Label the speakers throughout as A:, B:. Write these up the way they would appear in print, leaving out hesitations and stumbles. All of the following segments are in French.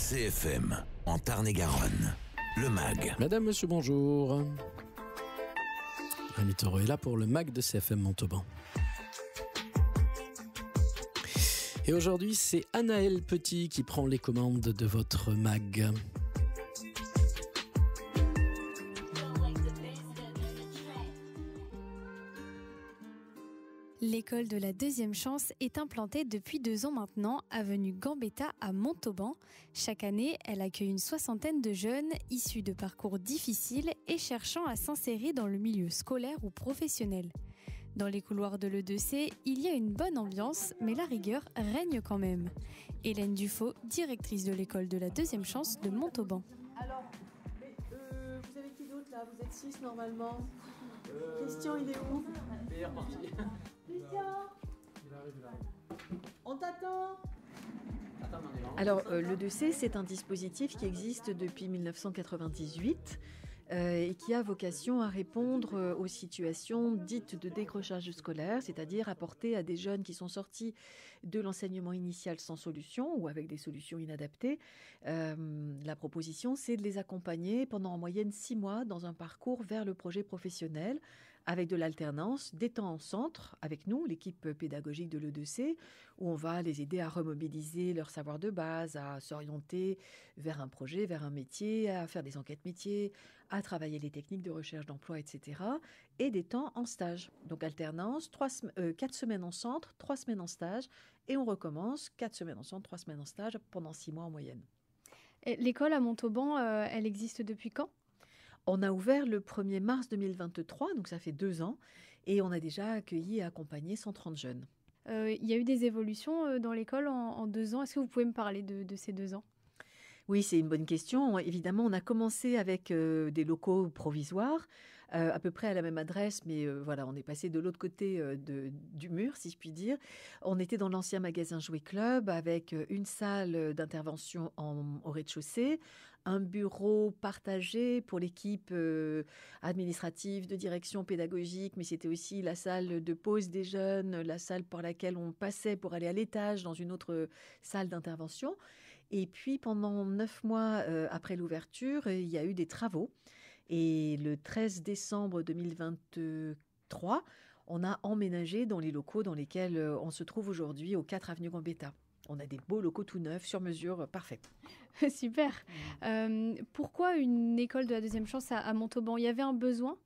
A: CFM, en Tarn-et-Garonne, le MAG.
B: Madame, monsieur, bonjour. Rémi Taureau est là pour le MAG de CFM Montauban. Et aujourd'hui, c'est Anaëlle Petit qui prend les commandes de votre MAG.
C: L'école de la deuxième chance est implantée depuis 2 ans maintenant, avenue Gambetta à Montauban. Chaque année, elle accueille une 60aine de jeunes issus de parcours difficiles et cherchant à s'insérer dans le milieu scolaire ou professionnel. Dans les couloirs de l'E2C, il y a une bonne ambiance, mais la rigueur règne quand même. Hélène Dufaux, directrice de l'école de la deuxième chance de Montauban.
D: Alors, vous avez qui d'autre là? Vous êtes 6 normalement. Christian, il est où?
B: Meilleure partie.
D: Christian,
B: Il arrive.
D: on t'attend.
E: Alors, l'E2C, c'est un dispositif qui existe depuis 1998 et qui a vocation à répondre aux situations dites de décrochage scolaire, c'est-à-dire apporter à des jeunes qui sont sortis de l'enseignement initial sans solution ou avec des solutions inadaptées. La proposition, c'est de les accompagner pendant en moyenne 6 mois dans un parcours vers le projet professionnel avec de l'alternance, des temps en centre avec nous, l'équipe pédagogique de l'E2C, où on va les aider à remobiliser leur savoir de base, à s'orienter vers un projet, vers un métier, à faire des enquêtes métiers, à travailler les techniques de recherche d'emploi, etc. Et des temps en stage. Donc alternance, 4 semaines en centre, 3 semaines en stage, et on recommence 4 semaines en centre, 3 semaines en stage pendant 6 mois en moyenne.
C: Et l'école à Montauban, elle existe depuis quand ?
E: On a ouvert le 1er mars 2023, donc ça fait 2 ans, et on a déjà accueilli et accompagné 130 jeunes.
C: Il y a eu des évolutions dans l'école en 2 ans. Est-ce que vous pouvez me parler de ces 2 ans ?
E: Oui, c'est une bonne question. Évidemment, on a commencé avec des locaux provisoires, à peu près à la même adresse, mais voilà, on est passé de l'autre côté du mur, si je puis dire. On était dans l'ancien magasin Jouet Club avec une salle d'intervention au rez-de-chaussée, un bureau partagé pour l'équipe administrative, de direction pédagogique, mais c'était aussi la salle de pause des jeunes, la salle par laquelle on passait pour aller à l'étage dans une autre salle d'intervention. Et puis, pendant 9 mois après l'ouverture, il y a eu des travaux. Et le 13 décembre 2023, on a emménagé dans les locaux dans lesquels on se trouve aujourd'hui, au 4 avenue Gambetta. On a des beaux locaux tout neufs, sur mesure, parfaits.
C: Super. Pourquoi une école de la deuxième chance à Montauban ? Il y avait un besoin ?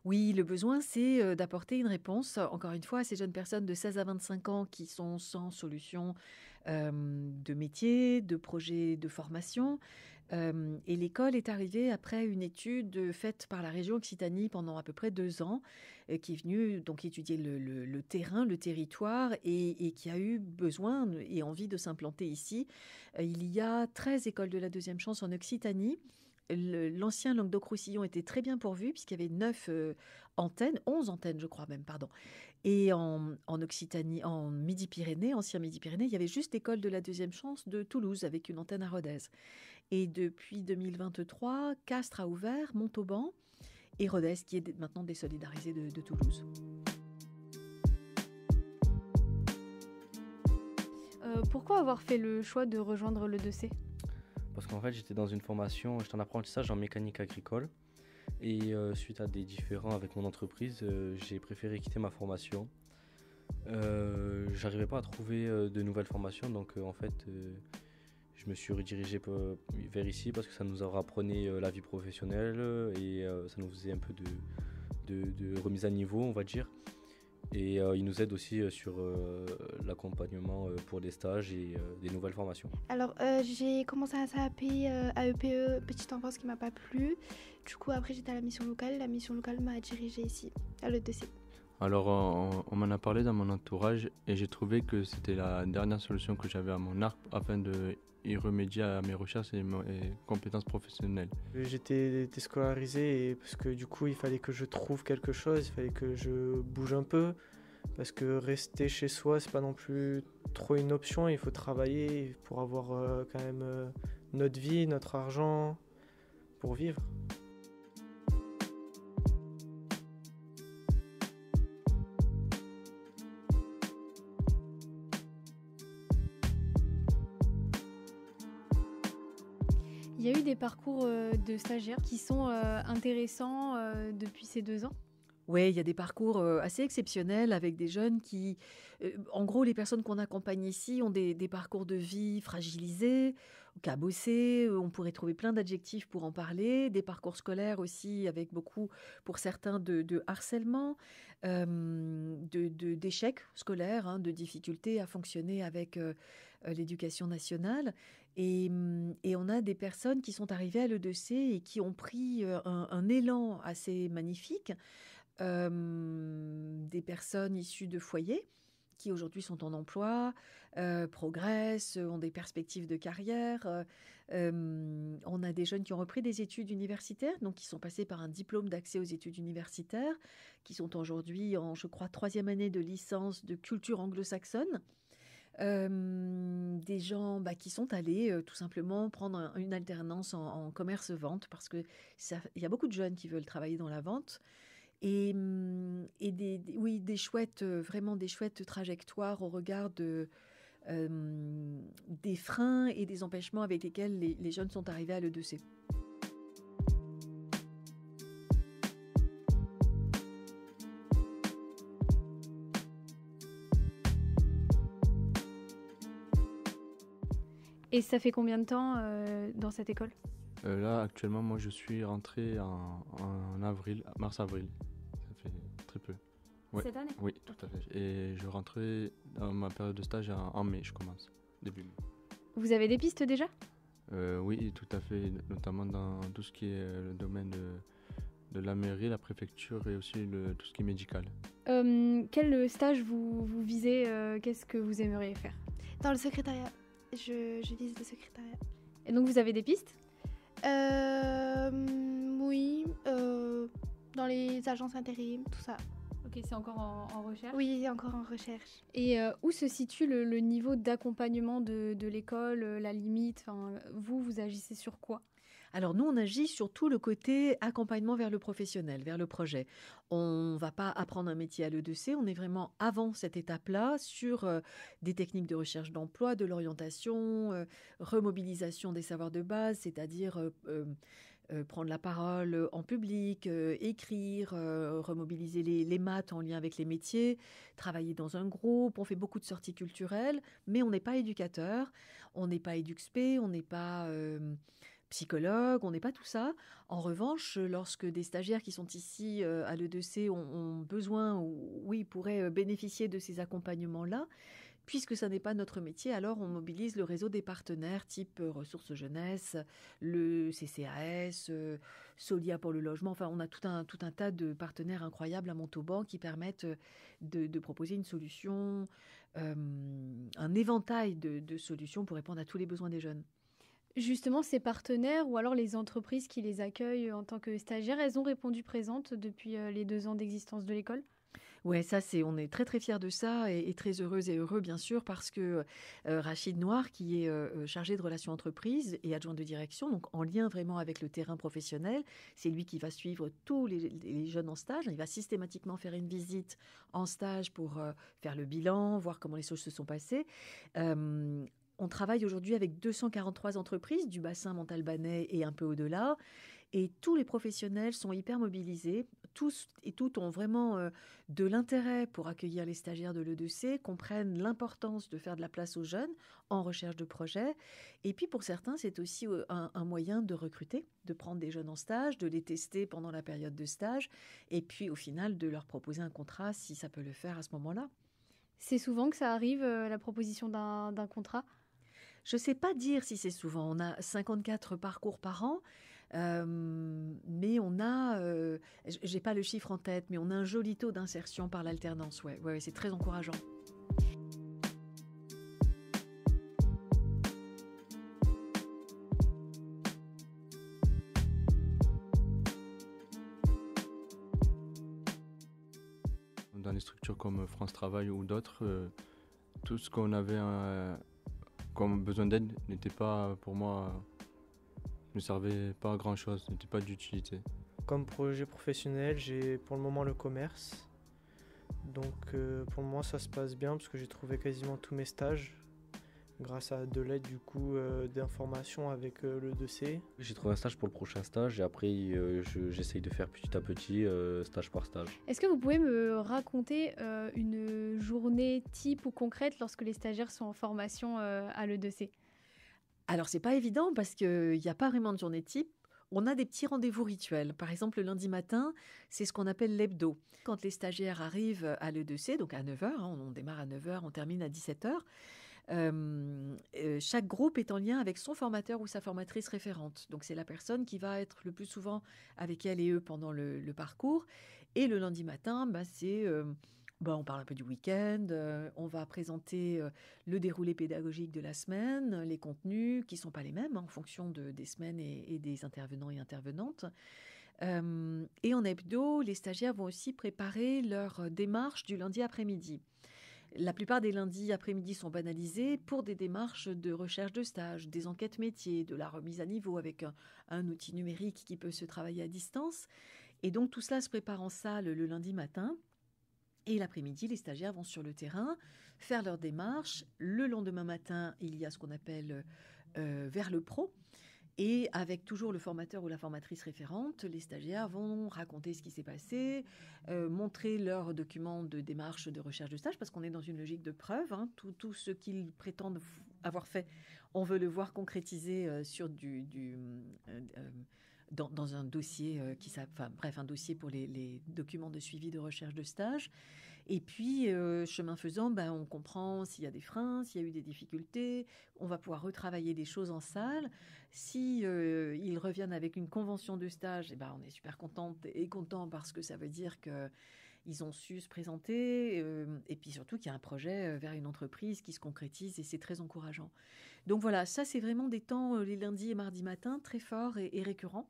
E: Oui, le besoin, c'est d'apporter une réponse, encore une fois, à ces jeunes personnes de 16 à 25 ans qui sont sans solution de métier, de projet de formation. Et l'école est arrivée après une étude faite par la région Occitanie pendant à peu près 2 ans, qui est venue donc étudier le terrain, le territoire, et qui a eu besoin et envie de s'implanter ici. Il y a 13 écoles de la deuxième chance en Occitanie. L'ancien Languedoc-Roussillon était très bien pourvu puisqu'il y avait 9 antennes, 11 antennes je crois même, pardon. Et en Occitanie, en Midi-Pyrénées, ancien Midi-Pyrénées, il y avait juste l'école de la deuxième chance de Toulouse avec une antenne à Rodez. Et depuis 2023, Castres a ouvert, Montauban et Rodez qui est maintenant désolidarisé de Toulouse.
C: Pourquoi avoir fait le choix de rejoindre l'E2C ?
F: Parce qu'en fait, j'étais dans une formation, j'étais en apprentissage en mécanique agricole. Et suite à des différends avec mon entreprise, j'ai préféré quitter ma formation. J'arrivais pas à trouver de nouvelles formations, donc en fait, je me suis redirigé vers ici parce que ça nous apprenait la vie professionnelle et ça nous faisait un peu de remise à niveau, on va dire. Et il nous aide aussi sur l'accompagnement pour des stages et des nouvelles formations.
G: Alors j'ai commencé à SAP à EPE petite enfance qui m'a pas plu. Du coup après j'étais à la mission locale. La mission locale m'a dirigée ici, à l'E2C.
H: Alors on m'en a parlé dans mon entourage et j'ai trouvé que c'était la dernière solution que j'avais à mon arc afin de y remédier à mes recherches et mes compétences professionnelles.
I: J'étais déscolarisé parce que du coup il fallait que je trouve quelque chose, il fallait que je bouge un peu parce que rester chez soi c'est pas non plus trop une option, il faut travailler pour avoir quand même notre vie, notre argent pour vivre.
C: Il y a eu des parcours de stagiaires qui sont intéressants depuis ces 2 ans?
E: Oui, il y a des parcours assez exceptionnels avec des jeunes qui, en gros, les personnes qu'on accompagne ici ont des parcours de vie fragilisés, cabossés, on pourrait trouver plein d'adjectifs pour en parler, des parcours scolaires aussi avec beaucoup, pour certains, de harcèlement, d'échecs scolaires, hein, de difficultés à fonctionner avec l'éducation nationale. Et on a des personnes qui sont arrivées à l'E2C et qui ont pris un élan assez magnifique. Des personnes issues de foyers qui aujourd'hui sont en emploi, progressent, ont des perspectives de carrière. On a des jeunes qui ont repris des études universitaires, donc qui sont passés par un diplôme d'accès aux études universitaires, qui sont aujourd'hui en, je crois, 3e année de licence de culture anglo-saxonne. Des gens qui sont allés tout simplement prendre une alternance en commerce-vente parce que il y a beaucoup de jeunes qui veulent travailler dans la vente. Et des chouettes, vraiment des chouettes trajectoires au regard des freins et des empêchements avec lesquels les jeunes sont arrivés à l'E2C.
C: Et ça fait combien de temps dans cette école?
H: Là, actuellement, moi, je suis rentré en mars-avril. Ça fait très peu. Ouais.
C: Cette année?
H: Oui, tout à fait. Et je rentrais dans ma période de stage en mai, je commence, début mai.
C: Vous avez des pistes déjà?
H: Oui, tout à fait, notamment dans tout ce qui est le domaine de la mairie, la préfecture et aussi tout ce qui est médical.
C: Quel stage vous visez? Qu'est-ce que vous aimeriez faire?
G: Dans le secrétariat. Je vise le secrétariat.
C: Et donc vous avez des pistes?
G: Oui, dans les agences intérim, tout ça.
C: Ok, c'est encore en recherche?
G: Oui, encore en recherche.
C: Et où se situe le niveau d'accompagnement de l'école, la limite? Vous agissez sur quoi?
E: Alors nous, on agit sur tout le côté accompagnement vers le professionnel, vers le projet. On ne va pas apprendre un métier à l'E2C, on est vraiment avant cette étape-là sur des techniques de recherche d'emploi, de l'orientation, remobilisation des savoirs de base, c'est-à-dire prendre la parole en public, écrire, remobiliser les maths en lien avec les métiers, travailler dans un groupe. On fait beaucoup de sorties culturelles, mais on n'est pas éducateur, on n'est pas éduxp, on n'est pas psychologue, on n'est pas tout ça. En revanche, lorsque des stagiaires qui sont ici à l'E2C ont besoin ou pourraient bénéficier de ces accompagnements-là, puisque ça n'est pas notre métier, alors on mobilise le réseau des partenaires type Ressources Jeunesse, le CCAS, Solia pour le logement. Enfin, on a tout un tas de partenaires incroyables à Montauban qui permettent de proposer une solution, un éventail de solutions pour répondre à tous les besoins des jeunes.
C: Justement, ces partenaires ou alors les entreprises qui les accueillent en tant que stagiaires, elles ont répondu présentes depuis les 2 ans d'existence de l'école?
E: Ouais, on est très très fiers de ça et très heureuses et heureux bien sûr parce que Rachid Noir, qui est chargé de relations entreprises et adjoint de direction, donc en lien vraiment avec le terrain professionnel, c'est lui qui va suivre tous les jeunes en stage. Il va systématiquement faire une visite en stage pour faire le bilan, voir comment les choses se sont passées. On travaille aujourd'hui avec 243 entreprises du bassin montalbanais et un peu au-delà. Et tous les professionnels sont hyper mobilisés. Tous et toutes ont vraiment de l'intérêt pour accueillir les stagiaires de l'E2C, comprennent l'importance de faire de la place aux jeunes en recherche de projets. Et puis pour certains, c'est aussi un moyen de recruter, de prendre des jeunes en stage, de les tester pendant la période de stage, et puis au final de leur proposer un contrat si ça peut le faire à ce moment-là.
C: C'est souvent que ça arrive, la proposition d'un contrat?
E: Je ne sais pas dire si c'est souvent. On a 54 parcours par an, mais on a, j'ai pas le chiffre en tête, mais on a un joli taux d'insertion par l'alternance. Ouais, c'est très encourageant.
H: Dans les structures comme France Travail ou d'autres, tout ce qu'on avait comme besoin d'aide n'était pas, pour moi, ne servait pas à grand chose, n'était pas d'utilité.
I: Comme projet professionnel, j'ai pour le moment le commerce. Donc pour le moment ça se passe bien parce que j'ai trouvé quasiment tous mes stages. grâce à de l'aide du coup d'information avec le 2C.
F: J'ai trouvé un stage pour le prochain stage et après j'essaye de faire petit à petit, stage par stage.
C: Est-ce que vous pouvez me raconter une journée type ou concrète lorsque les stagiaires sont en formation à l'E2C ?
E: Alors, c'est pas évident parce qu'il n'y a pas vraiment de journée type. On a des petits rendez-vous rituels. Par exemple, le lundi matin, c'est ce qu'on appelle l'hebdo. Quand les stagiaires arrivent à l'E2C, donc à 9h, on démarre à 9h, on termine à 17h, chaque groupe est en lien avec son formateur ou sa formatrice référente. Donc, c'est la personne qui va être le plus souvent avec elle et eux pendant le parcours. Et le lundi matin, on parle un peu du week-end, on va présenter le déroulé pédagogique de la semaine, les contenus qui ne sont pas les mêmes en fonction des semaines et des intervenants et intervenantes. Et en hebdo, les stagiaires vont aussi préparer leur démarche du lundi après-midi. La plupart des lundis après-midi sont banalisés pour des démarches de recherche de stage, des enquêtes métiers, de la remise à niveau avec un outil numérique qui peut se travailler à distance. Et donc tout cela se prépare en salle le lundi matin. Et l'après-midi, les stagiaires vont sur le terrain faire leur démarche. Le lendemain matin, il y a ce qu'on appelle vers le pro. Et avec toujours le formateur ou la formatrice référente, les stagiaires vont raconter ce qui s'est passé, montrer leurs documents de démarche de recherche de stage, parce qu'on est dans une logique de preuve. Tout ce qu'ils prétendent avoir fait, on veut le voir concrétisé sur dans un dossier un dossier pour les documents de suivi de recherche de stage. Et puis, chemin faisant, on comprend s'il y a des freins, s'il y a eu des difficultés. On va pouvoir retravailler des choses en salle. Si ils reviennent avec une convention de stage, on est super content parce que ça veut dire qu'ils ont su se présenter. Et puis surtout qu'il y a un projet vers une entreprise qui se concrétise et c'est très encourageant. Donc voilà, ça c'est vraiment des temps, les lundis et mardis matins, très forts et récurrents.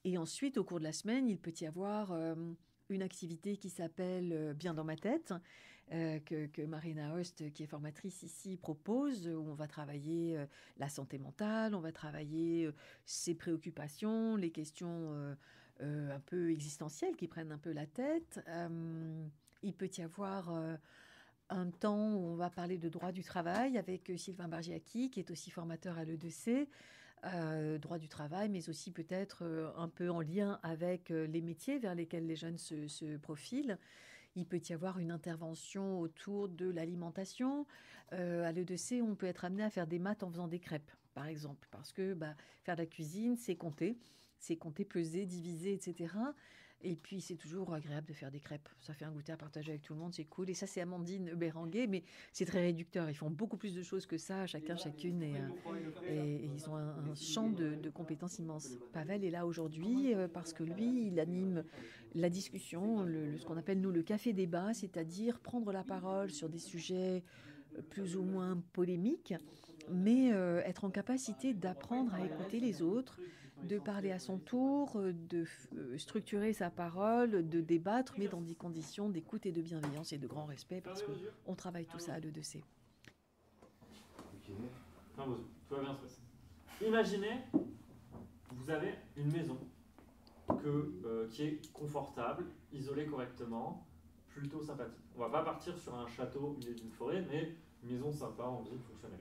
E: Et ensuite, au cours de la semaine, il peut y avoir une activité qui s'appelle Bien dans ma tête, que Marina Host, qui est formatrice ici, propose, où on va travailler la santé mentale, on va travailler ses préoccupations, les questions un peu existentielles qui prennent un peu la tête. Il peut y avoir un temps où on va parler de droit du travail avec Sylvain Bargiaki, qui est aussi formateur à l'E2C. Droit du travail, mais aussi peut-être un peu en lien avec les métiers vers lesquels les jeunes se profilent. Il peut y avoir une intervention autour de l'alimentation. À l'E2C, on peut être amené à faire des maths en faisant des crêpes, par exemple, parce que faire de la cuisine, c'est compter, peser, diviser, etc. Et puis, c'est toujours agréable de faire des crêpes. Ça fait un goûter à partager avec tout le monde, c'est cool. Et ça, c'est Amandine Béranguet, mais c'est très réducteur. Ils font beaucoup plus de choses que ça, chacune. Et ils ont un champ de compétences immense. Pavel est là aujourd'hui parce que lui, il anime la discussion, ce qu'on appelle, nous, le café débat, c'est-à-dire prendre la parole sur des sujets plus ou moins polémiques, mais être en capacité d'apprendre à écouter les autres, de parler à son tour, de structurer sa parole, de débattre, mais dans des conditions d'écoute et de bienveillance et de grand respect, parce qu'on travaille tout ça à l'E2C.
J: Tout va bien se passer. Imaginez, vous avez une maison qui est confortable, isolée correctement, plutôt sympathique. On ne va pas partir sur un château au milieu d'une forêt, mais une maison sympa, en ville, fonctionnelle.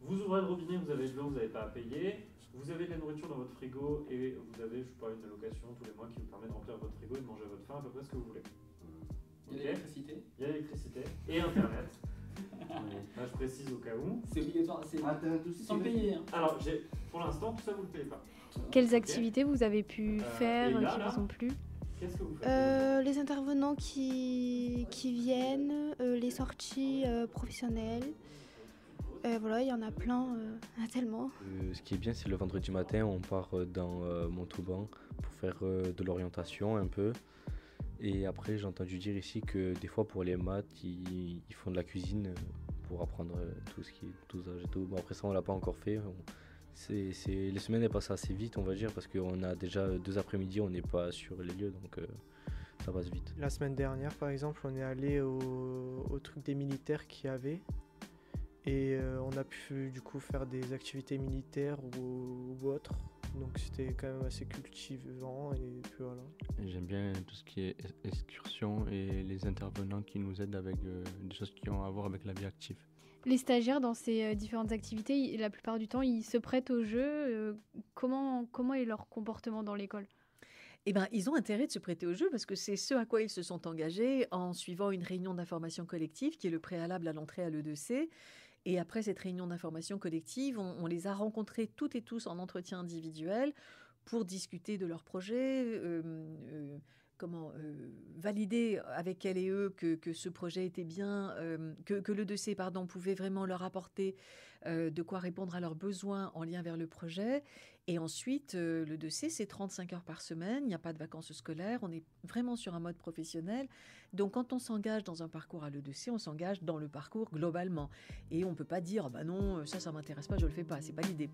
J: Vous ouvrez le robinet, vous avez de l'eau, vous n'avez pas à payer. Vous avez de la nourriture dans votre frigo et vous avez, une allocation tous les mois qui vous permet de remplir votre frigo et de manger à votre faim à peu près ce que vous voulez.
K: Il y a l'électricité.
J: Il y a l'électricité et Internet. Là, je précise au cas où.
K: C'est obligatoire, c'est sans payer.
J: Alors, pour l'instant, tout ça, vous ne le payez pas.
C: Quelles activités vous avez pu faire qui vous ont plu ?
J: Qu'est-ce que vous faites
G: Les intervenants qui viennent, les sorties professionnelles. Voilà, il y en a plein, tellement.
F: Ce qui est bien, c'est le vendredi matin, on part dans Montauban pour faire de l'orientation un peu. Et après, j'ai entendu dire ici que des fois, pour les maths, ils font de la cuisine pour apprendre tout ce qui est dosage et tout. Bon, après ça, on ne l'a pas encore fait. Les semaines, elles passent assez vite, on va dire, parce qu'on a déjà 2 après-midi, on n'est pas sur les lieux, donc ça passe vite.
I: La semaine dernière, par exemple, on est allé au truc des militaires qu'il y avait. Et on a pu du coup faire des activités militaires ou autres. Donc c'était quand même assez cultivant et puis voilà.
H: J'aime bien tout ce qui est excursion et les intervenants qui nous aident avec des choses qui ont à voir avec la vie active.
C: Les stagiaires, dans ces différentes activités, la plupart du temps, ils se prêtent au jeu. Comment est leur comportement dans l'école ?
E: Eh ben, ils ont intérêt de se prêter au jeu parce que c'est ce à quoi ils se sont engagés en suivant une réunion d'information collective qui est le préalable à l'entrée à l'E2C. Et après cette réunion d'information collective, on les a rencontrés toutes et tous en entretien individuel pour discuter de leur projet, valider avec elles et eux que ce projet était bien, que l'E2C pouvait vraiment leur apporter de quoi répondre à leurs besoins en lien vers le projet. Et ensuite, l'E2C, c'est 35 heures par semaine, il n'y a pas de vacances scolaires, on est vraiment sur un mode professionnel. Donc quand on s'engage dans un parcours à l'E2C, on s'engage dans le parcours globalement. Et on ne peut pas dire, bah non, ça ne m'intéresse pas, je ne le fais pas, c'est pas l'idée.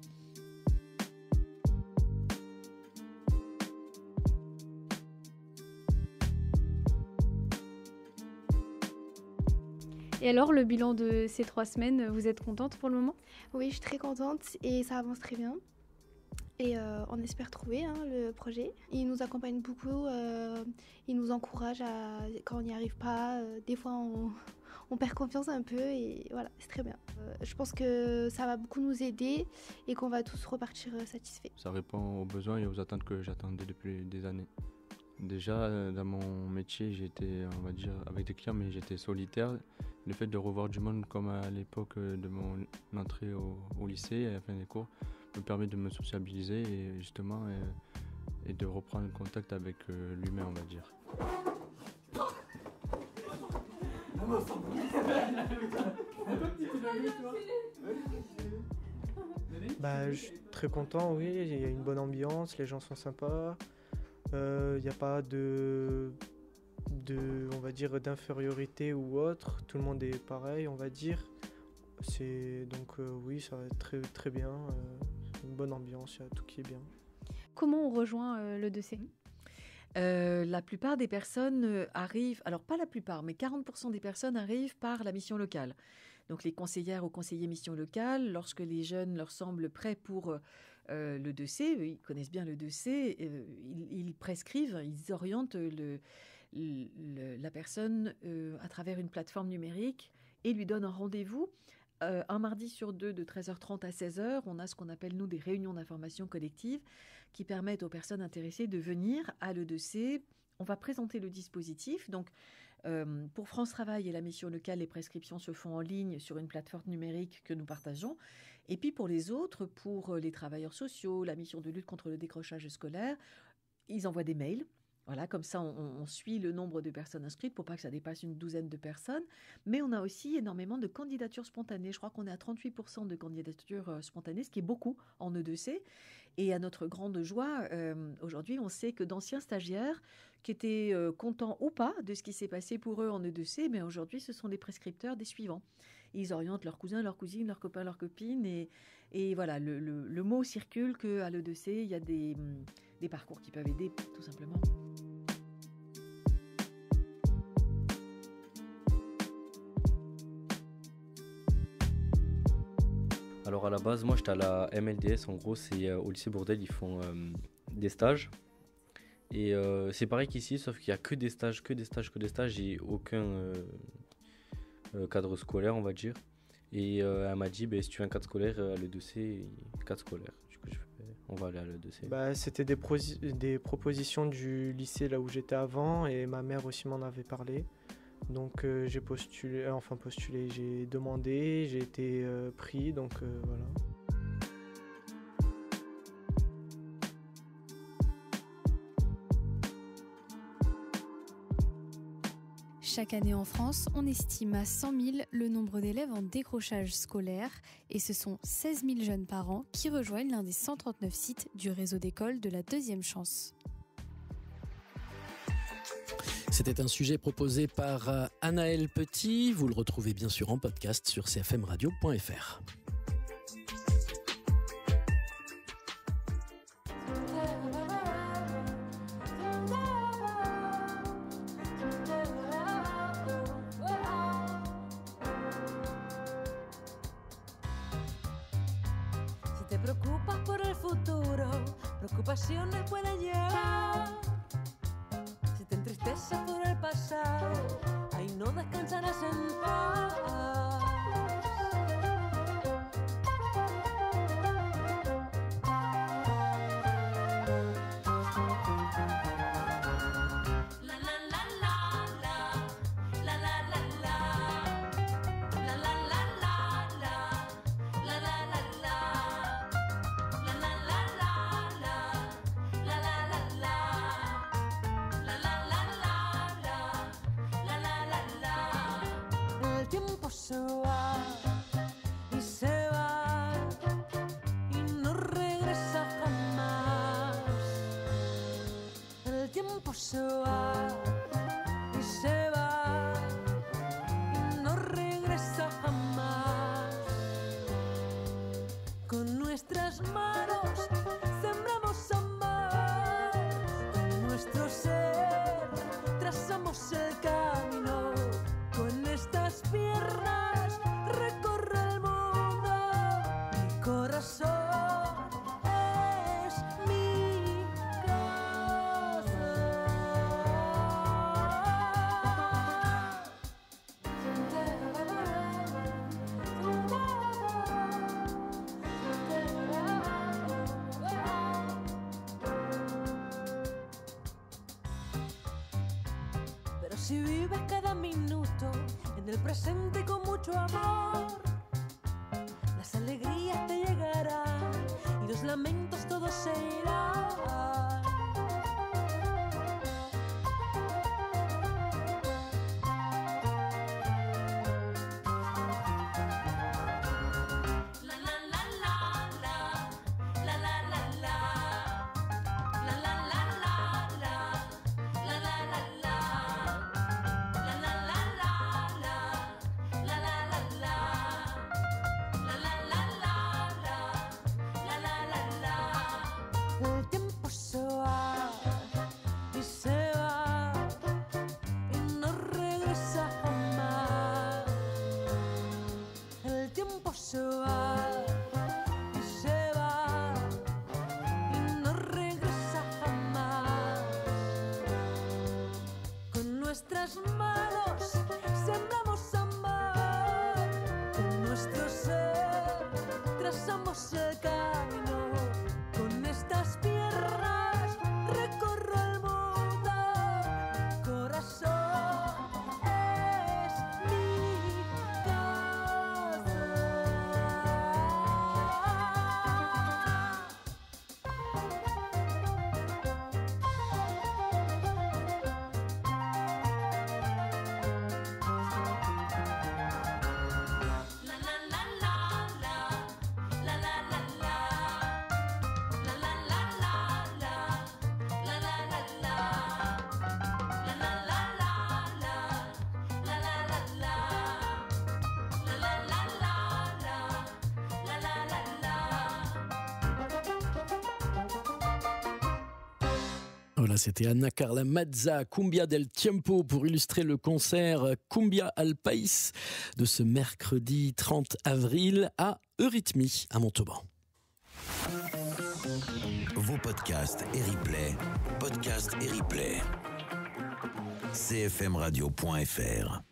C: Et alors, le bilan de ces 3 semaines, vous êtes contente pour le moment ?
G: Oui, je suis très contente et ça avance très bien. Et on espère trouver le projet. Il nous accompagne beaucoup, il nous encourage quand on n'y arrive pas. Des fois, on perd confiance un peu et voilà, c'est très bien. Je pense que ça va beaucoup nous aider et qu'on va tous repartir satisfaits.
H: Ça répond aux besoins et aux attentes que j'attendais depuis des années. Déjà, dans mon métier, j'étais, on va dire, avec des clients, mais j'étais solitaire. Le fait de revoir du monde comme à l'époque de mon entrée au lycée, à la fin des cours, me permet de me sociabiliser et justement et de reprendre contact avec l'humain, on va dire.
I: Je suis très content, oui, il y a une bonne ambiance, les gens sont sympas. Il n'y a pas de on va dire, d'infériorité ou autre. Tout le monde est pareil, on va dire. Donc oui, ça va être très, très bien. Une bonne ambiance, il y a tout qui est bien.
C: Comment on rejoint l'E2C ?
E: La plupart des personnes arrivent, alors pas la plupart, mais 40% des personnes arrivent par la mission locale. Donc les conseillères ou conseillers mission locale, lorsque les jeunes leur semblent prêts pour l'E2C, ils connaissent bien l'E2C, ils prescrivent, ils orientent la personne à travers une plateforme numérique et lui donnent un rendez-vous. Un mardi sur 2 de 13h30 à 16h, on a ce qu'on appelle, nous, des réunions d'information collective qui permettent aux personnes intéressées de venir à l'E2C. On va présenter le dispositif. Donc, pour France Travail et la mission locale, les prescriptions se font en ligne sur une plateforme numérique que nous partageons. Et puis, pour les autres, pour les travailleurs sociaux, la mission de lutte contre le décrochage scolaire, ils envoient des mails. Voilà, comme ça, on suit le nombre de personnes inscrites pour pas que ça dépasse une douzaine de personnes. Mais on a aussi énormément de candidatures spontanées. Je crois qu'on est à 38% de candidatures spontanées, ce qui est beaucoup en E2C. Et à notre grande joie, aujourd'hui, on sait que d'anciens stagiaires qui étaient contents ou pas de ce qui s'est passé pour eux en E2C, mais aujourd'hui, ce sont des prescripteurs des suivants. Ils orientent leurs cousins, leurs cousines, leurs copains, leurs copines. Et voilà, le mot circule qu'à l'E2C, il y a des parcours qui peuvent aider, tout simplement.
F: Alors à la base, moi j'étais à la MLDS, en gros c'est au lycée Bourdelle, ils font des stages. Et c'est pareil qu'ici, sauf qu'il n'y a que des stages et aucun cadre scolaire, on va dire. Et elle m'a dit, si tu veux un cadre scolaire à l'E2C, cadre scolaire. Du coup, on va aller à l'E2C.
I: C'était des propositions du lycée là où j'étais avant et ma mère aussi m'en avait parlé. Donc j'ai j'ai demandé, j'ai été pris, donc voilà.
C: Chaque année en France, on estime à 100 000 le nombre d'élèves en décrochage scolaire et ce sont 16 000 jeunes par an qui rejoignent l'un des 139 sites du réseau d'écoles de la deuxième chance.
B: C'était un sujet proposé par Anaël Petit. Vous le retrouvez bien sûr en podcast sur cfmradio.fr.
L: Si te preocupas por el futuro, preocupaciones pueden llegar. Si te entristeces por el pasado, ahí no descansarás en paz. nuestras manos sembramos amar, con nuestro ser trazamos el camino, con estas piernas recorre el mundo, mi corazón es mi casa. Pero si vives cada minuto en el presente con mucho amor, las alegrías te llegarán y los lamentos todos se irán. El tiempo se va y se va y no regresa jamás. El tiempo se va y se va y no regresa jamás. Con nuestras manos sembramos amar, con nuestro ser trazamos el camino. Con estas piernas recorro el mundo, mi corazón es mi casa.
B: Voilà, c'était Anna Carla Mazza, Cumbia del Tiempo, pour illustrer le concert Cumbia al País de ce mercredi 30 avril à Eurythmie, à Montauban.
A: Vos podcasts et replays, CFMradio.fr.